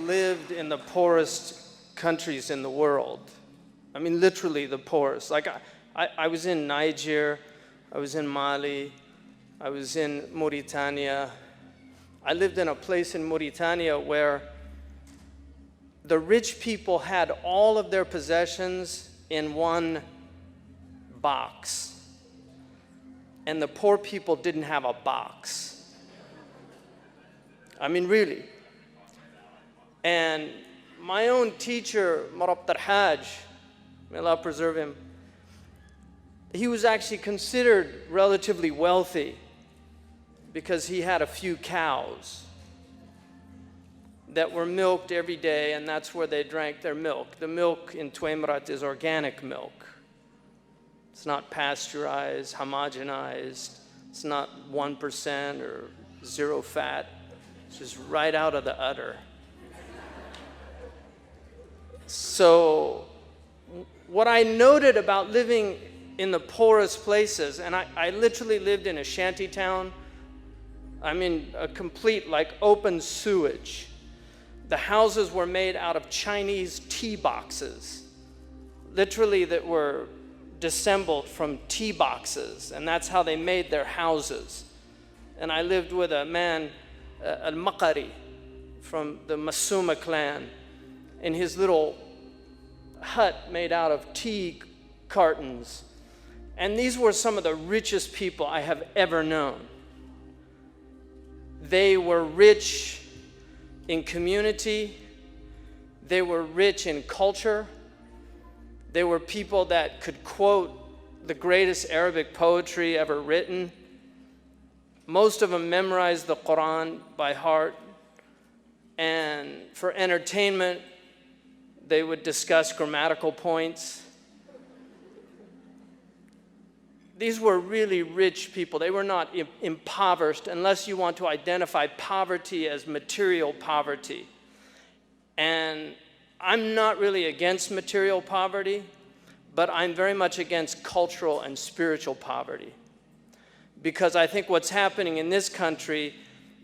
lived in the poorest countries in the world. I mean, literally the poorest. Like, I was in Niger, I was in Mali, I was in Mauritania. I lived in a place in Mauritania where the rich people had all of their possessions in one box, and the poor people didn't have a box. I mean, really. And my own teacher, Marab Tarhaj, may Allah preserve him, he was actually considered relatively wealthy because he had a few cows that were milked every day, and that's where they drank their milk. The milk in Tuemrat is organic milk. It's not pasteurized, homogenized. It's not 1% or 0 fat. It's just right out of the udder. So what I noted about living in the poorest places, and I literally lived in a shanty town. I mean, a complete, like, open sewage. The houses were made out of Chinese tea boxes, literally, that were disassembled from tea boxes, and that's how they made their houses. And I lived with a man, Al-Maqari, from the Masuma clan, in his little hut made out of tea cartons. And these were some of the richest people I have ever known. They were rich in community. They were rich in culture. They were people that could quote the greatest Arabic poetry ever written. Most of them memorized the Quran by heart. And for entertainment, they would discuss grammatical points. These were really rich people. They were not impoverished, unless you want to identify poverty as material poverty. And I'm not really against material poverty, but I'm very much against cultural and spiritual poverty. Because I think what's happening in this country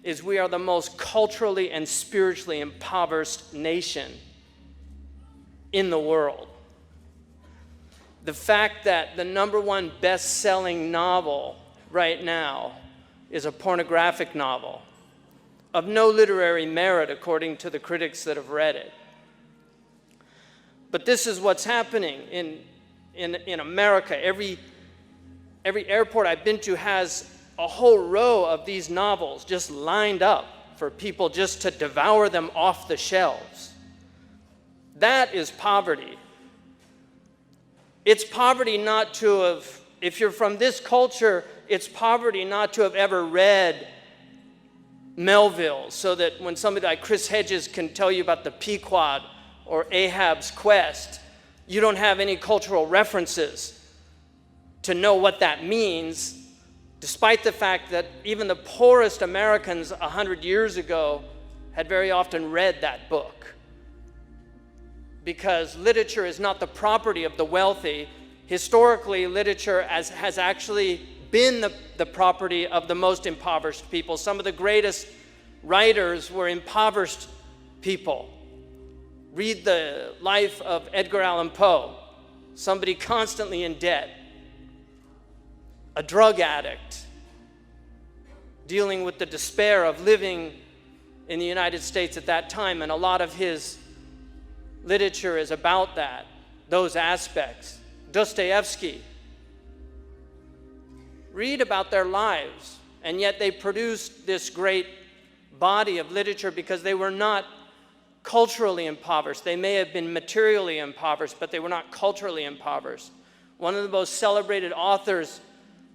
is we are the most culturally and spiritually impoverished nation in the world. The fact that the #1 best-selling novel right now is a pornographic novel of no literary merit, according to the critics that have read it. But this is what's happening in America. Every airport I've been to has a whole row of these novels just lined up for people just to devour them off the shelves. That is poverty. It's poverty not to have, if you're from this culture, it's poverty not to have ever read Melville, so that when somebody like Chris Hedges can tell you about the Pequod or Ahab's quest, you don't have any cultural references to know what that means, despite the fact that even the poorest Americans 100 years ago had very often read that book. Because literature is not the property of the wealthy. Historically, literature has actually been the property of the most impoverished people. Some of the greatest writers were impoverished people. Read the life of Edgar Allan Poe, somebody constantly in debt, a drug addict, dealing with the despair of living in the United States at that time, and a lot of his literature is about that, those aspects. Dostoevsky. Read about their lives, and yet they produced this great body of literature because they were not culturally impoverished. They may have been materially impoverished, but they were not culturally impoverished. One of the most celebrated authors,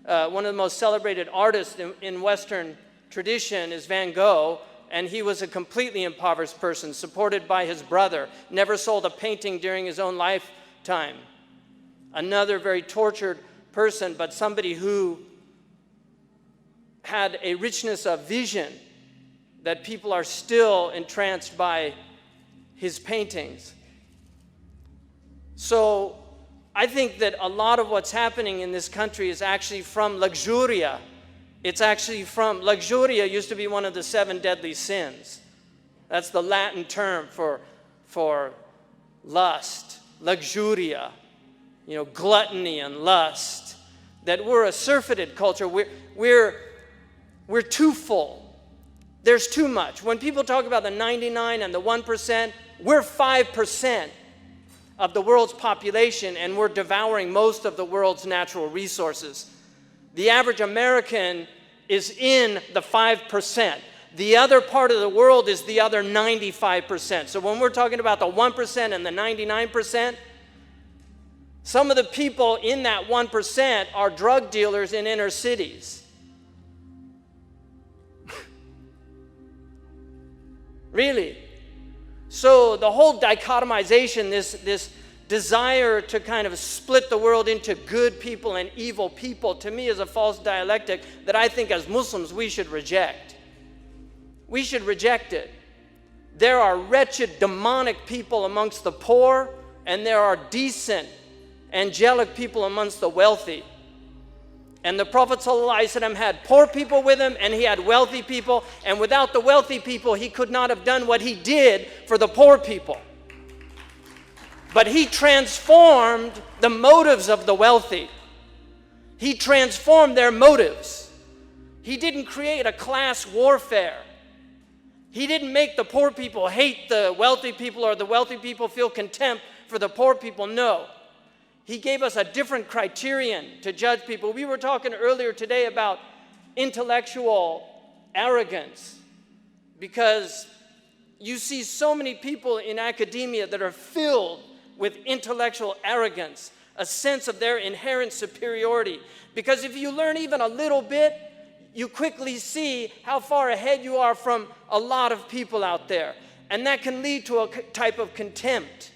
one of the most celebrated artists in Western tradition is Van Gogh, and he was a completely impoverished person, supported by his brother, never sold a painting during his own lifetime. Another very tortured person, but somebody who had a richness of vision that people are still entranced by his paintings. So I think that a lot of what's happening in this country is actually from luxuria. It's actually from, luxuria used to be one of the 7 deadly sins. That's the Latin term for lust, luxuria, gluttony and lust. That we're a surfeited culture. We're too full. There's too much. When people talk about the 99 and the 1%, we're 5% of the world's population, and we're devouring most of the world's natural resources. The average American is in the 5%. The other part of the world is the other 95%. So when we're talking about the 1% and the 99%, some of the people in that 1% are drug dealers in inner cities. Really. So the whole dichotomization, this desire to kind of split the world into good people and evil people, to me is a false dialectic that I think as Muslims we should reject. We should reject it. There are wretched, demonic people amongst the poor, and there are decent, angelic people amongst the wealthy. And the Prophet ﷺ had poor people with him, and he had wealthy people, and without the wealthy people he could not have done what he did for the poor people. But he transformed the motives of the wealthy. He transformed their motives. He didn't create a class warfare. He didn't make the poor people hate the wealthy people or the wealthy people feel contempt for the poor people. No. He gave us a different criterion to judge people. We were talking earlier today about intellectual arrogance, because you see so many people in academia that are filled with intellectual arrogance, a sense of their inherent superiority. Because if you learn even a little bit, you quickly see how far ahead you are from a lot of people out there. And that can lead to a type of contempt,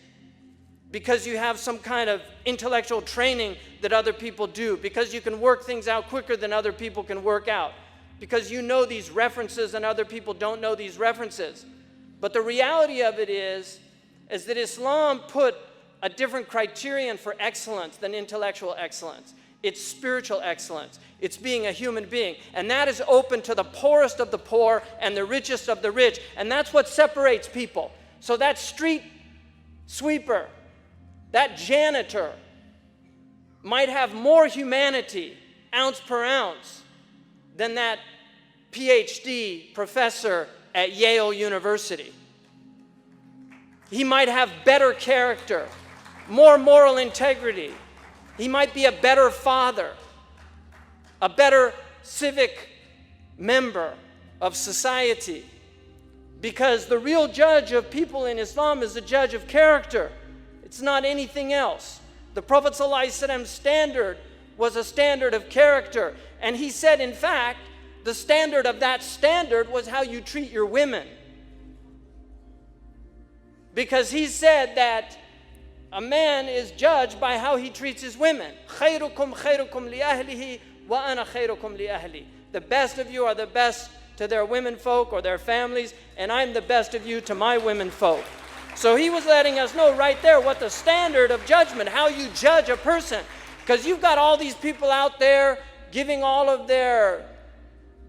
because you have some kind of intellectual training that other people do, because you can work things out quicker than other people can work out, because you know these references and other people don't know these references. But the reality of it is that Islam put a different criterion for excellence than intellectual excellence. It's spiritual excellence. It's being a human being. And that is open to the poorest of the poor and the richest of the rich. And that's what separates people. So that street sweeper, that janitor might have more humanity, ounce per ounce, than that PhD professor at Yale University. He might have better character, more moral integrity. He might be a better father, a better civic member of society. Because the real judge of people in Islam is the judge of character. It's not anything else. The Prophet ﷺ's standard was a standard of character. And he said, in fact, the standard of that standard was how you treat your women. Because he said that a man is judged by how he treats his women. خَيْرُكُمْ خَيْرُكُمْ لِأَهْلِهِ وَأَنَا خَيْرُكُمْ لِأَهْلِي. The best of you are the best to their women folk or their families, and I'm the best of you to my women folk. So he was letting us know right there what the standard of judgment, how you judge a person. Because you've got all these people out there giving all of their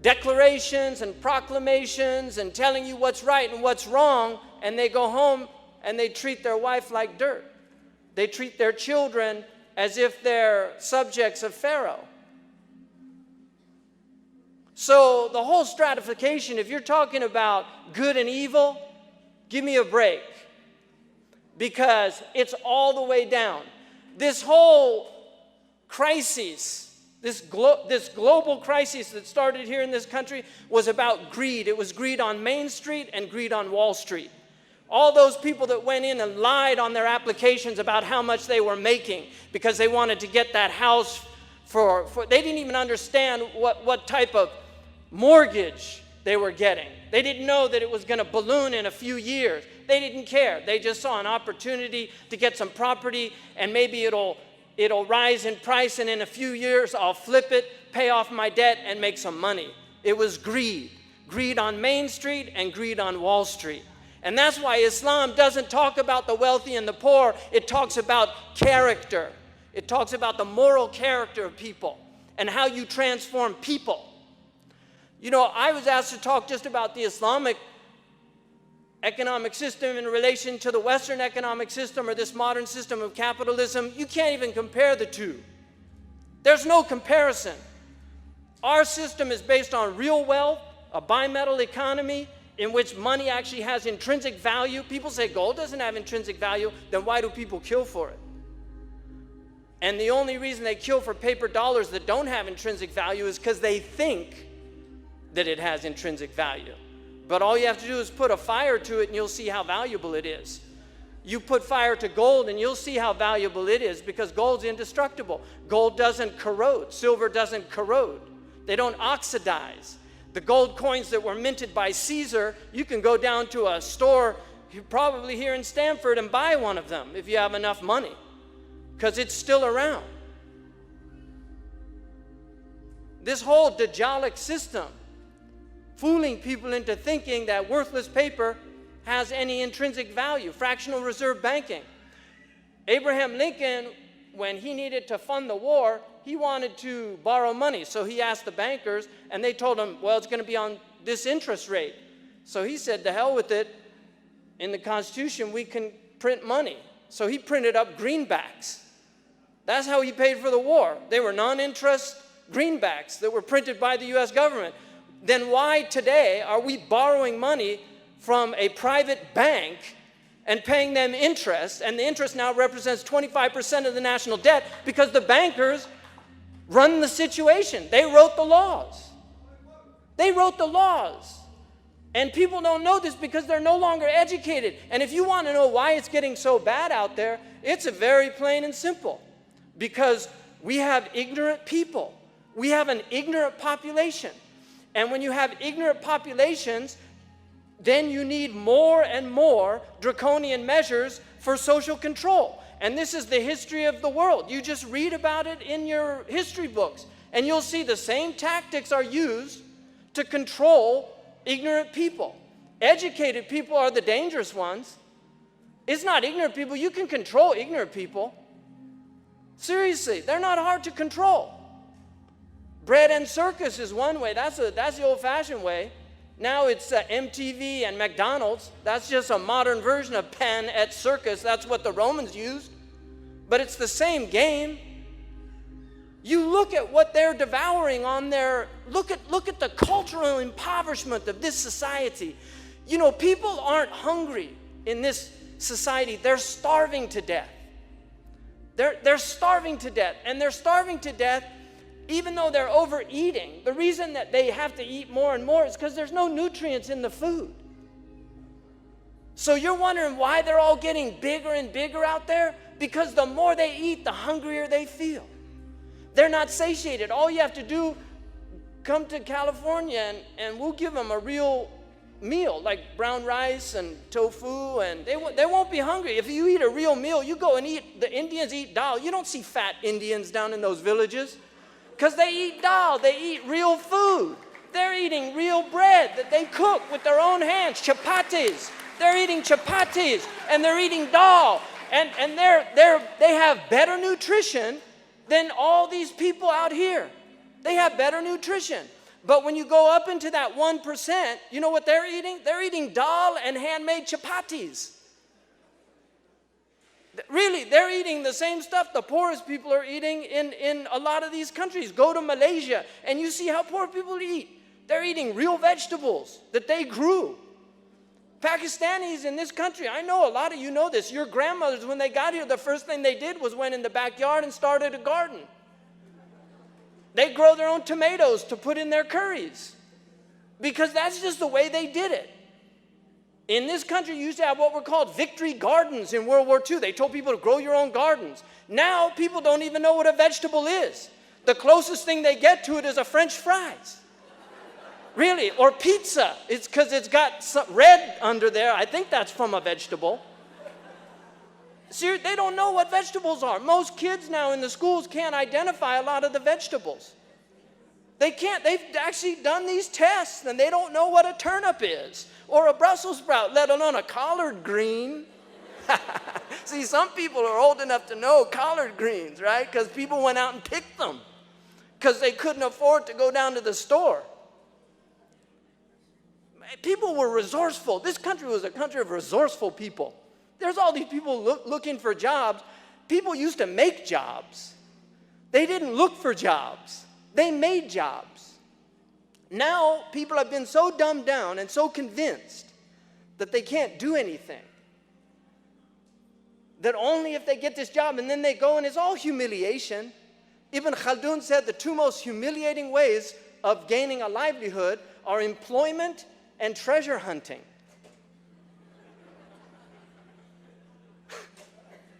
declarations and proclamations and telling you what's right and what's wrong, and they go home and they treat their wife like dirt. They treat their children as if they're subjects of Pharaoh. So the whole stratification, if you're talking about good and evil, give me a break. Because it's all the way down. This whole crisis, this global crisis that started here in this country was about greed. It was greed on Main Street and greed on Wall Street. All those people that went in and lied on their applications about how much they were making because they wanted to get that house for they didn't even understand what type of mortgage they were getting. They didn't know that it was going to balloon in a few years. They didn't care. They just saw an opportunity to get some property, and maybe it'll rise in price, and in a few years I'll flip it, pay off my debt, and make some money. It was greed. Greed on Main Street and greed on Wall Street. And that's why Islam doesn't talk about the wealthy and the poor. It talks about character. It talks about the moral character of people and how you transform people. You know, I was asked to talk just about the Islamic economic system in relation to the Western economic system or this modern system of capitalism, you can't even compare the two. There's no comparison. Our system is based on real wealth, a bimetal economy in which money actually has intrinsic value. People say gold doesn't have intrinsic value, then why do people kill for it? And the only reason they kill for paper dollars that don't have intrinsic value is because they think that it has intrinsic value. But all you have to do is put a fire to it and you'll see how valuable it is. You put fire to gold and you'll see how valuable it is, because gold's indestructible. Gold doesn't corrode. Silver doesn't corrode. They don't oxidize. The gold coins that were minted by Caesar, you can go down to a store probably here in Stanford and buy one of them if you have enough money, because it's still around. This whole Dajjalic system, fooling people into thinking that worthless paper has any intrinsic value. Fractional reserve banking. Abraham Lincoln, when he needed to fund the war, he wanted to borrow money. So he asked the bankers, and they told him, well, it's going to be on this interest rate. So he said, to hell with it. In the Constitution, we can print money. So he printed up greenbacks. That's how he paid for the war. They were non-interest greenbacks that were printed by the U.S. government. Then why today are we borrowing money from a private bank and paying them interest, and the interest now represents 25% of the national debt? Because the bankers run the situation. They wrote the laws. They wrote the laws. And people don't know this because they're no longer educated. And if you want to know why it's getting so bad out there, it's a very plain and simple. Because we have ignorant people. We have an ignorant population. And when you have ignorant populations, then you need more and more draconian measures for social control. And this is the history of the world. You just read about it in your history books, and you'll see the same tactics are used to control ignorant people. Educated people are the dangerous ones. It's not ignorant people. You can control ignorant people. Seriously, they're not hard to control. Bread and circus is one way. That's the old-fashioned way. Now it's MTV and McDonald's. That's just a modern version of pan et circus. That's what the Romans used. But it's the same game. You look at what they're devouring on their, look at the cultural impoverishment of this society. You know, people aren't hungry in this society. They're starving to death. They're starving to death. And they're starving to death even though they're overeating. The reason that they have to eat more and more is because there's no nutrients in the food. So you're wondering why they're all getting bigger and bigger out there? Because the more they eat, the hungrier they feel. They're not satiated. All you have to do, come to California and we'll give them a real meal, like brown rice and tofu, and they won't be hungry. If you eat a real meal, you go and eat, the Indians eat dal. You don't see fat Indians down in those villages. Because they eat dal, they eat real food. They're eating real bread that they cook with their own hands, chapatis. They're eating chapatis and they're eating dal. And they have better nutrition than all these people out here. They have better nutrition. But when you go up into that 1%, you know what they're eating? They're eating dal and handmade chapatis. Really, they're eating the same stuff the poorest people are eating in a lot of these countries. Go to Malaysia and you see how poor people eat. They're eating real vegetables that they grew. Pakistanis in this country, I know a lot of you know this. Your grandmothers, when they got here, the first thing they did was went in the backyard and started a garden. They grow their own tomatoes to put in their curries because that's just the way they did it. In this country, you used to have what were called victory gardens in World War II. They told people to grow your own gardens. Now, people don't even know what a vegetable is. The closest thing they get to it is a French fries. Really, or pizza. It's because it's got some red under there. I think that's from a vegetable. See, they don't know what vegetables are. Most kids now in the schools can't identify a lot of the vegetables. They can't. They've actually done these tests, and they don't know what a turnip is, or a Brussels sprout, let alone a collard green. See, some people are old enough to know collard greens, right? Because people went out and picked them because they couldn't afford to go down to the store. People were resourceful. This country was a country of resourceful people. There's all these people looking for jobs. People used to make jobs. They didn't look for jobs. They made jobs. Now, people have been so dumbed down and so convinced that they can't do anything, that only if they get this job, and then they go, and it's all humiliation. Ibn Khaldun said the two most humiliating ways of gaining a livelihood are employment and treasure hunting.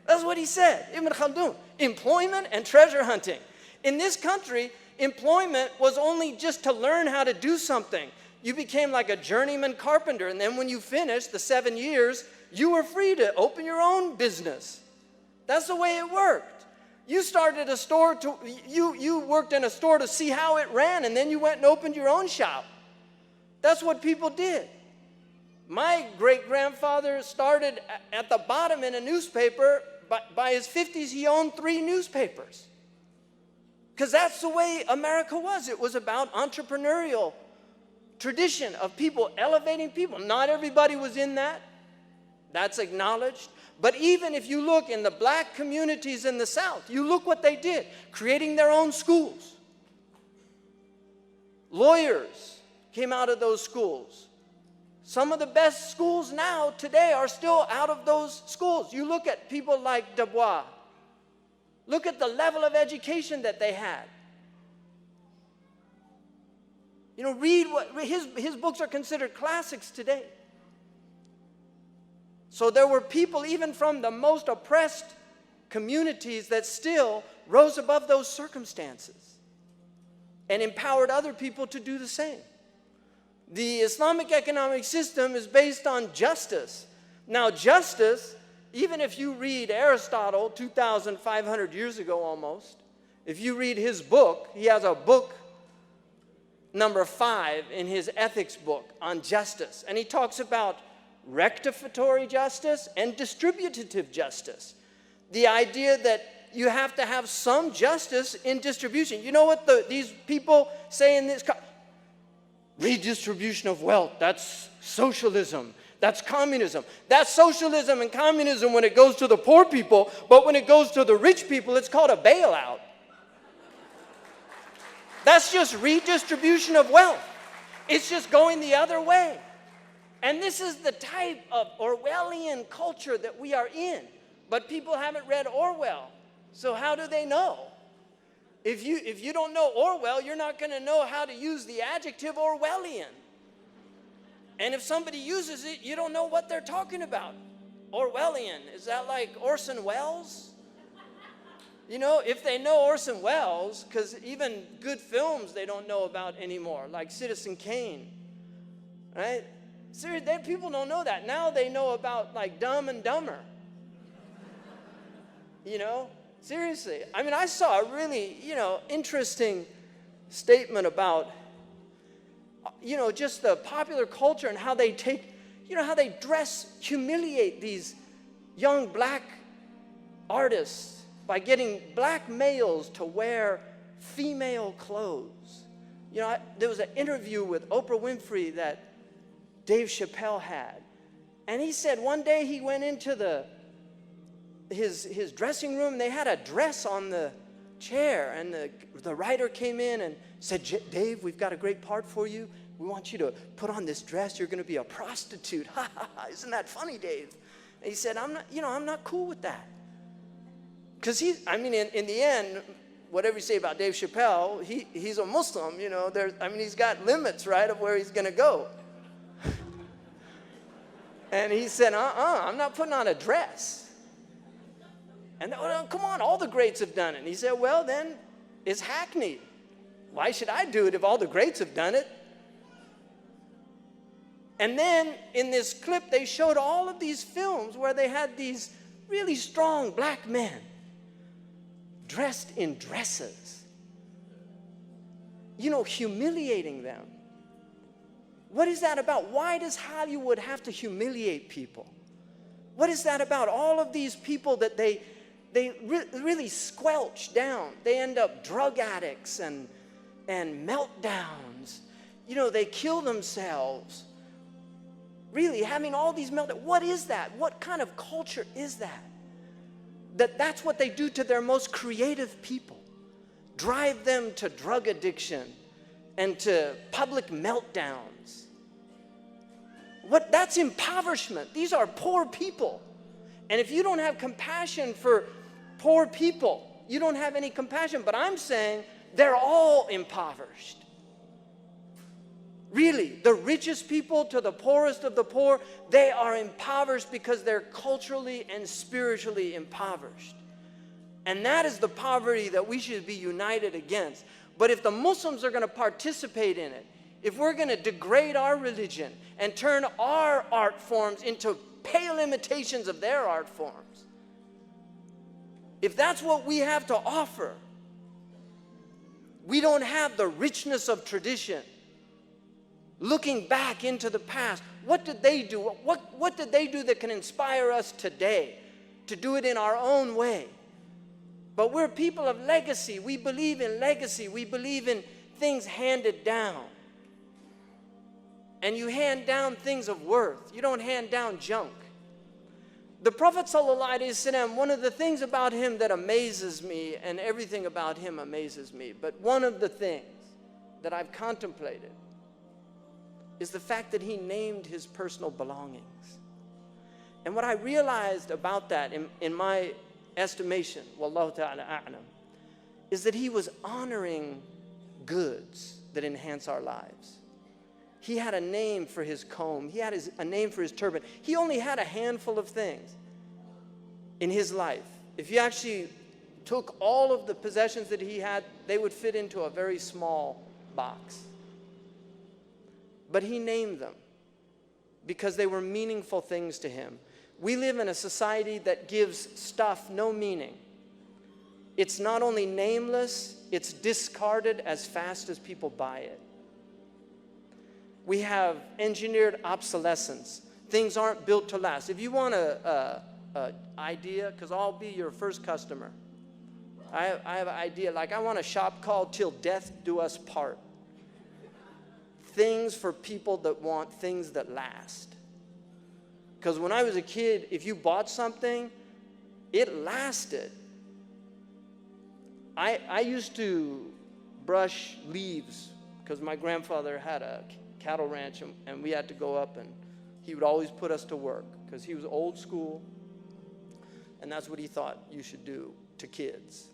That's what he said, Ibn Khaldun. Employment and treasure hunting. In this country, employment was only just to learn how to do something. You became like a journeyman carpenter, and then when you finished the 7 years, you were free to open your own business. That's the way it worked. You started a store, you worked in a store to see how it ran, and then you went and opened your own shop. That's what people did. My great-grandfather started at the bottom in a newspaper. By his 50s, he owned 3 newspapers. Because that's the way America was. It was about entrepreneurial tradition of people elevating people. Not everybody was in that. That's acknowledged. But even if you look in the black communities in the South, you look what they did, creating their own schools. Lawyers came out of those schools. Some of the best schools now, today, are still out of those schools. You look at people like Du Bois. Look at the level of education that they had. You know, read what his books are considered classics today. So there were people even from the most oppressed communities that still rose above those circumstances and empowered other people to do the same. The Islamic economic system is based on justice. Now, justice, even if you read Aristotle 2,500 years ago almost, if you read his book, he has a book number 5 in his ethics book on justice. And he talks about rectificatory justice and distributive justice. The idea that you have to have some justice in distribution. You know what these people say in this? Redistribution of wealth, that's socialism, that's communism. That's socialism and communism when it goes to the poor people, but when it goes to the rich people, it's called a bailout. That's just redistribution of wealth. It's just going the other way. And this is the type of Orwellian culture that we are in. But people haven't read Orwell, so how do they know? If you don't know Orwell, you're not going to know how to use the adjective Orwellian. And if somebody uses it, you don't know what they're talking about. Orwellian, is that like Orson Welles? You know, if they know Orson Welles, because even good films they don't know about anymore, like Citizen Kane, right? Seriously, people don't know that. Now they know about like Dumb and Dumber. You know? Seriously. I mean, I saw a really, interesting statement about, just the popular culture and how they take, how they humiliate these young black artists by getting black males to wear female clothes. There was an interview with Oprah Winfrey that Dave Chappelle had. And he said one day he went into his dressing room, and they had a dress on the chair, and the writer came in and said, Dave, we've got a great part for you. We want you to put on this dress. You're going to be a prostitute. Ha ha ha, isn't that funny, Dave? And he said, I'm not cool with that. Because in the end, whatever you say about Dave Chappelle, he's a Muslim, he's got limits, right, of where he's going to go. And he said, I'm not putting on a dress. And come on, all the greats have done it. And he said, well, then it's hackneyed. Why should I do it if all the greats have done it? And then in this clip, they showed all of these films where they had these really strong black men dressed in dresses, humiliating them. What is that about? Why does Hollywood have to humiliate people? What is that about? All of these people that they really squelch down. They end up drug addicts and meltdowns. They kill themselves. Really, having all these meltdowns. What is that? What kind of culture is that? That's what they do to their most creative people. Drive them to drug addiction and to public meltdowns. That's impoverishment. These are poor people. And if you don't have compassion for poor people, you don't have any compassion. But I'm saying they're all impoverished. Really, the richest people to the poorest of the poor, they are impoverished because they're culturally and spiritually impoverished. And that is the poverty that we should be united against. But if the Muslims are going to participate in it, if we're going to degrade our religion and turn our art forms into pale imitations of their art forms, if that's what we have to offer, we don't have the richness of tradition. Looking back into the past, what did they do? What did they do that can inspire us today to do it in our own way? But we're people of legacy. We believe in legacy. We believe in things handed down. And you hand down things of worth. You don't hand down junk. The Prophet ﷺ, one of the things about him that amazes me, and everything about him amazes me, but one of the things that I've contemplated is the fact that he named his personal belongings. And what I realized about that in my estimation, wallahu ta'ala a'lam, is that he was honoring goods that enhance our lives. He had a name for his comb. He had a name for his turban. He only had a handful of things in his life. If you actually took all of the possessions that he had, they would fit into a very small box. But he named them because they were meaningful things to him. We live in a society that gives stuff no meaning. It's not only nameless, it's discarded as fast as people buy it. We have engineered obsolescence. Things aren't built to last. If you want an idea, because I'll be your first customer. I have an idea, like I want a shop called Till Death Do Us Part. Things for people that want things that last. Because when I was a kid, if you bought something, it lasted. I used to brush leaves because my grandfather had a cattle ranch and we had to go up, and he would always put us to work because he was old school, and that's what he thought you should do to kids.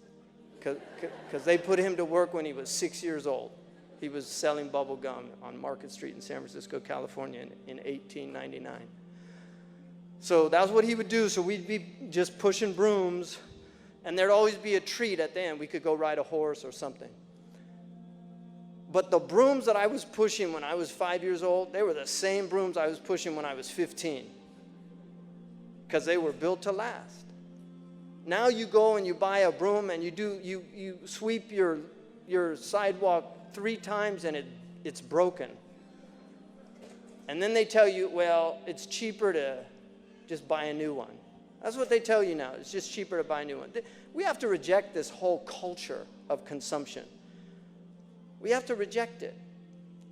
Because they put him to work when he was 6 years old. He was selling bubble gum on Market Street in San Francisco, California in 1899. So that was what he would do. So we'd be just pushing brooms, and there'd always be a treat at the end. We could go ride a horse or something. But the brooms that I was pushing when I was 5 years old, they were the same brooms I was pushing when I was 15. Because they were built to last. Now you go and you buy a broom and you sweep your sidewalk 3 times and it's broken. And then they tell you, well, it's cheaper to just buy a new one. That's what they tell you now. It's just cheaper to buy a new one. We have to reject this whole culture of consumption. We have to reject it.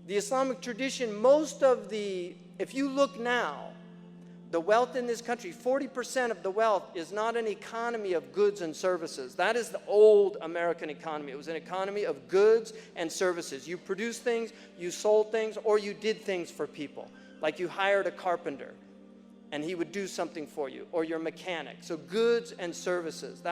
The Islamic tradition, if you look now, the wealth in this country, 40% of the wealth is not an economy of goods and services. That is the old American economy. It was an economy of goods and services. You produced things, you sold things, or you did things for people. Like you hired a carpenter, and he would do something for you, or your mechanic. So goods and services.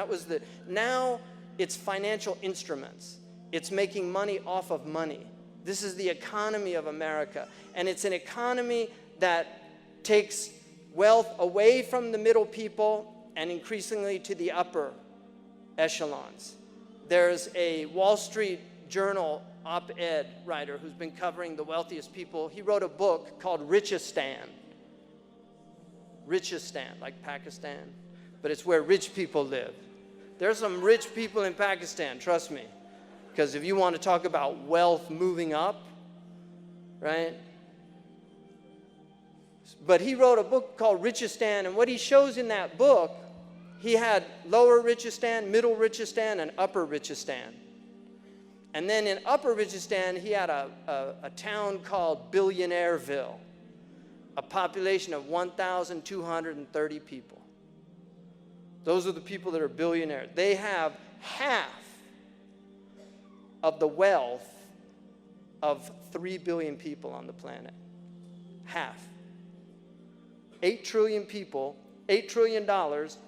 Now it's financial instruments. It's making money off of money. This is the economy of America. And it's an economy that takes wealth away from the middle people and increasingly to the upper echelons. There's a Wall Street Journal op-ed writer who's been covering the wealthiest people. He wrote a book called Richistan. Richistan, like Pakistan, but it's where rich people live. There's some rich people in Pakistan, trust me. Because if you want to talk about wealth moving up, right? But he wrote a book called Richistan, and what he shows in that book, he had lower Richistan, middle Richistan, and upper Richistan. And then in upper Richistan, he had a town called Billionaireville. a population of 1,230 people. Those are the people that are billionaires. They have half of the wealth of 3 billion people on the planet. Half. 8 trillion people, $8 trillion,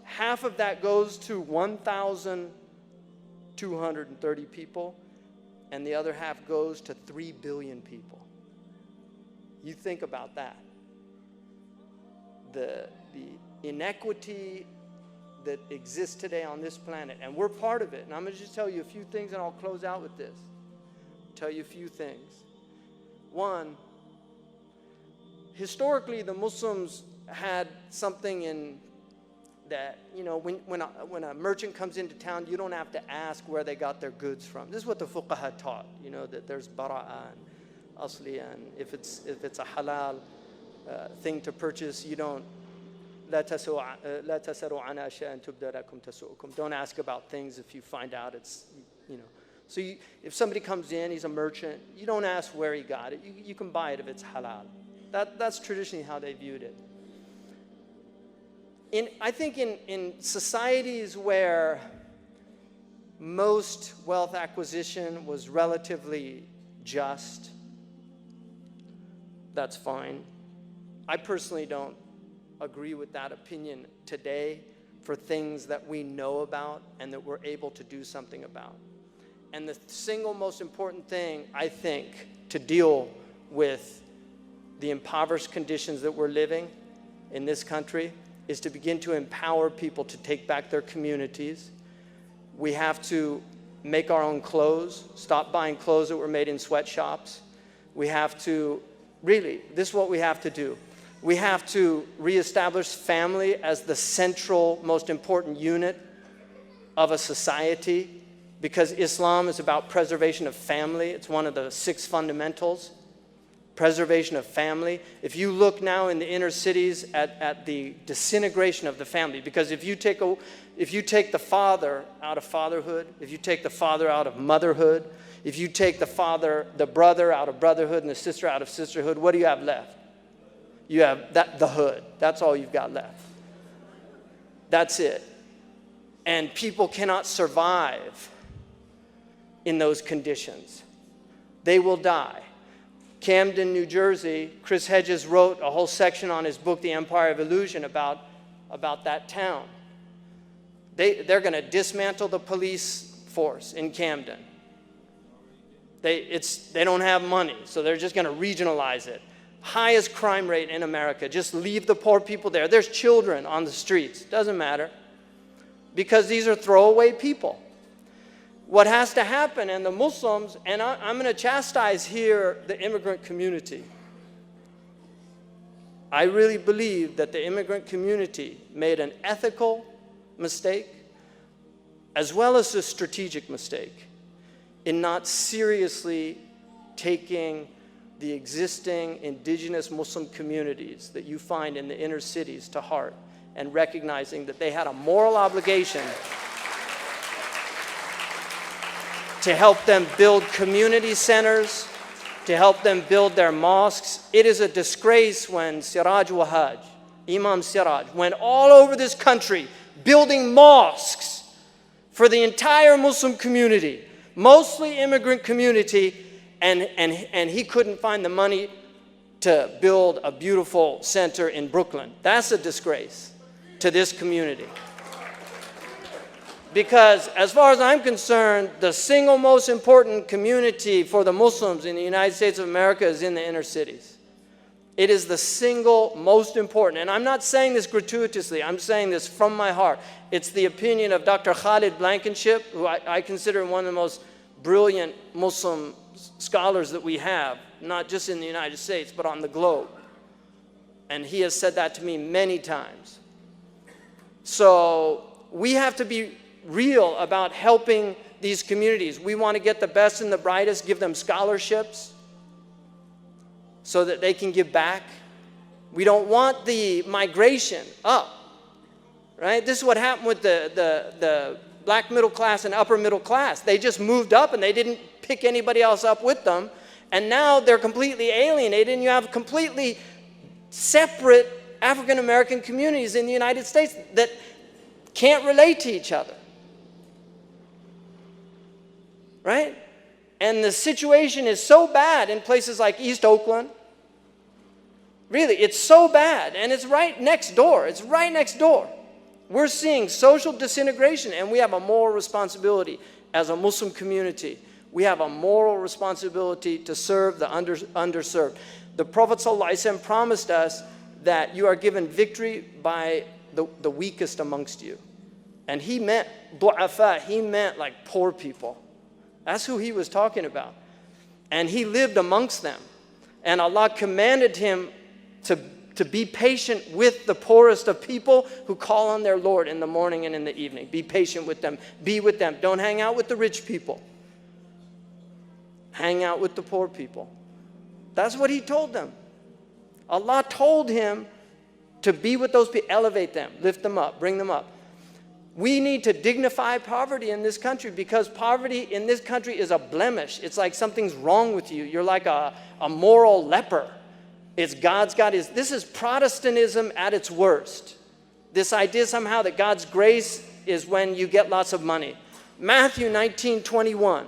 half of that goes to 1,230 people, and the other half goes to 3 billion people. You think about that. The inequity that exists today on this planet, and we're part of it. And I'm going to just tell you a few things, and I'll close out with this. Tell you a few things. One, historically, the Muslims had something in that, you know, when a merchant comes into town, you don't have to ask where they got their goods from. This is what the fuqaha taught, you know, that there's bara'a and asliya, and if it's a halal thing to purchase, you don't, لا تسألوا عن أشياء تبدى لكم تسؤكم. Don't ask about things if you find out it's, you know. So if somebody comes in, he's a merchant, you don't ask where he got it. You can buy it if it's halal. That's traditionally how they viewed it. I think in societies where most wealth acquisition was relatively just, that's fine. I personally don't agree with that opinion today for things that we know about and that we're able to do something about. And the single most important thing, I think, to deal with the impoverished conditions that we're living in this country is to begin to empower people to take back their communities. We have to make our own clothes, stop buying clothes that were made in sweatshops. We have to, really, this is what we have to do. We have to reestablish family as the central, most important unit of a society, because Islam is about preservation of family. It's one of the 6 fundamentals. Preservation of family. If you look now in the inner cities at the disintegration of the family, because if you take the father out of fatherhood, if you take the father out of motherhood, if you take the brother out of brotherhood and the sister out of sisterhood, what do you have left? You have the hood. That's all you've got left. That's it. And people cannot survive in those conditions. They will die. Camden, New Jersey, Chris Hedges wrote a whole section on his book, The Empire of Illusion, about that town. They're going to dismantle the police force in Camden. They don't have money, so they're just going to regionalize it. Highest crime rate in America. Just leave the poor people there. There's children on the streets. Doesn't matter. Because these are throwaway people. What has to happen, and the Muslims, and I'm going to chastise here the immigrant community. I really believe that the immigrant community made an ethical mistake as well as a strategic mistake in not seriously taking the existing indigenous Muslim communities that you find in the inner cities to heart and recognizing that they had a moral obligation to help them build community centers, to help them build their mosques. It is a disgrace when Siraj Wahaj, Imam Siraj, went all over this country building mosques for the entire Muslim community, mostly immigrant community, and he couldn't find the money to build a beautiful center in Brooklyn. That's a disgrace to this community. Because as far as I'm concerned, the single most important community for the Muslims in the United States of America is in the inner cities. It is the single most important. And I'm not saying this gratuitously. I'm saying this from my heart. It's the opinion of Dr. Khalid Blankenship, who I consider one of the most brilliant Muslim scholars that we have, not just in the United States, but on the globe. And he has said that to me many times. So we have to be real about helping these communities. We want to get the best and the brightest, give them scholarships so that they can give back. We don't want the migration up, right? This is what happened with the black middle class and upper middle class. They just moved up and they didn't pick anybody else up with them. And now they're completely alienated and you have completely separate African American communities in the United States that can't relate to each other. Right? And the situation is so bad in places like East Oakland. Really, it's so bad. And it's right next door. It's right next door. We're seeing social disintegration, and we have a moral responsibility as a Muslim community. We have a moral responsibility to serve the underserved. The Prophet ﷺ promised us that you are given victory by the weakest amongst you. And he meant du'afa, he meant like poor people. That's who he was talking about. And he lived amongst them. And Allah commanded him to be patient with the poorest of people who call on their Lord in the morning and in the evening. Be patient with them. Be with them. Don't hang out with the rich people. Hang out with the poor people. That's what he told them. Allah told him to be with those people, elevate them, lift them up, bring them up. We need to dignify poverty in this country, because poverty in this country is a blemish. It's like something's wrong with you. You're like a moral leper. It's God's got his. This is Protestantism at its worst. This idea somehow that God's grace is when you get lots of money. Matthew 19:21,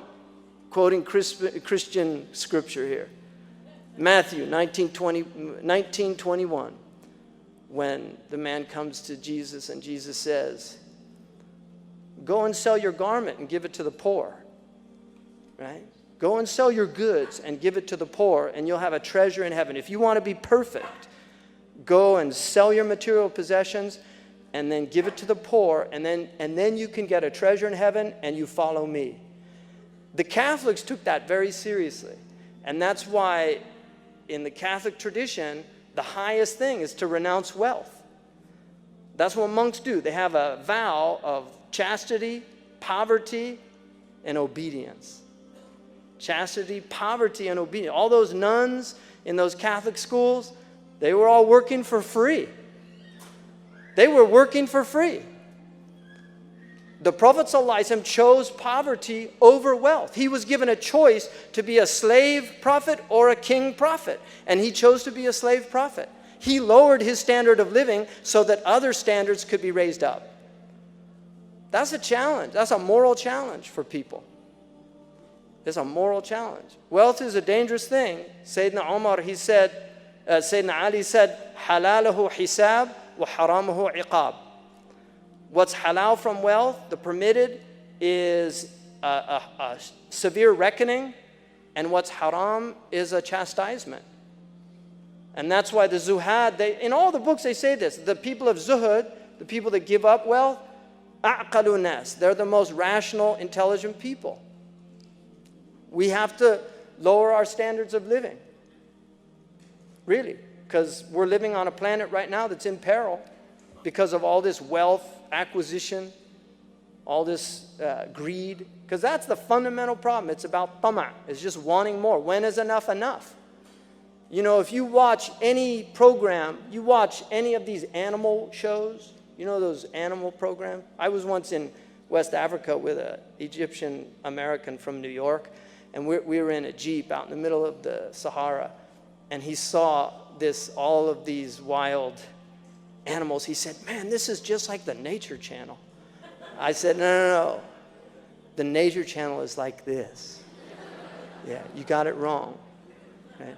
quoting Christian scripture here. Matthew 19:21, when the man comes to Jesus and Jesus says, go and sell your garment and give it to the poor, right? Go and sell your goods and give it to the poor, and you'll have a treasure in heaven. If you want to be perfect, go and sell your material possessions and then give it to the poor, and then you can get a treasure in heaven, and you follow me. The Catholics took that very seriously, and that's why in the Catholic tradition, the highest thing is to renounce wealth. That's what monks do. They have a vow of chastity, poverty, and obedience. Chastity, poverty, and obedience. All those nuns in those Catholic schools, they were all working for free. They were working for free. The Prophet ﷺ chose poverty over wealth. He was given a choice to be a slave prophet or a king prophet, and he chose to be a slave prophet. He lowered his standard of living so that other standards could be raised up. That's a challenge. That's a moral challenge for people. It's a moral challenge. Wealth is a dangerous thing. Sayyidina Umar, he said, Sayyidina Ali said, halalahu hisab wa haramahu iqab. What's halal from wealth, the permitted, is a severe reckoning, and what's haram is a chastisement. And that's why the zuhad, in all the books they say this, the people of zuhud, the people that give up wealth, a'qalu nas, they're the most rational, intelligent people. We have to lower our standards of living. Really, because we're living on a planet right now that's in peril because of all this wealth acquisition, all this greed. Because that's the fundamental problem. It's about tama'. It's just wanting more. When is enough enough? You know, if you watch any program, you watch any of these animal shows, you know those animal programs? I was once in West Africa with an Egyptian American from New York, and we were in a Jeep out in the middle of the Sahara, and he saw all of these wild animals. He said, man, this is just like the Nature Channel. I said, no. The Nature Channel is like this. Yeah, you got it wrong. Right?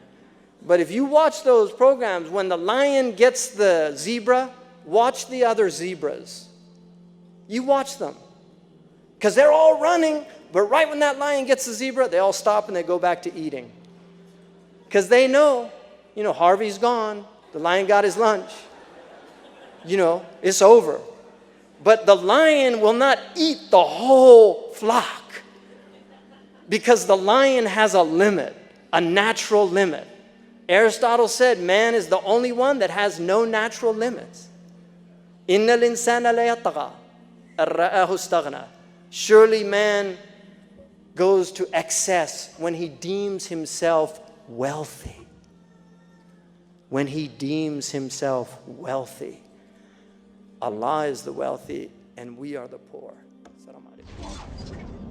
But if you watch those programs, when the lion gets the zebra, watch the other zebras. You watch them. Because they're all running, but right when that lion gets the zebra, they all stop and they go back to eating. Because they know, Harvey's gone. The lion got his lunch. It's over. But the lion will not eat the whole flock, because the lion has a limit, a natural limit. Aristotle said man is the only one that has no natural limits. Inna al-insana la yatgha an ra'ahu istaghna. Surely man goes to excess when he deems himself wealthy. When he deems himself wealthy. Allah is the wealthy and we are the poor. Assalamu alaikum.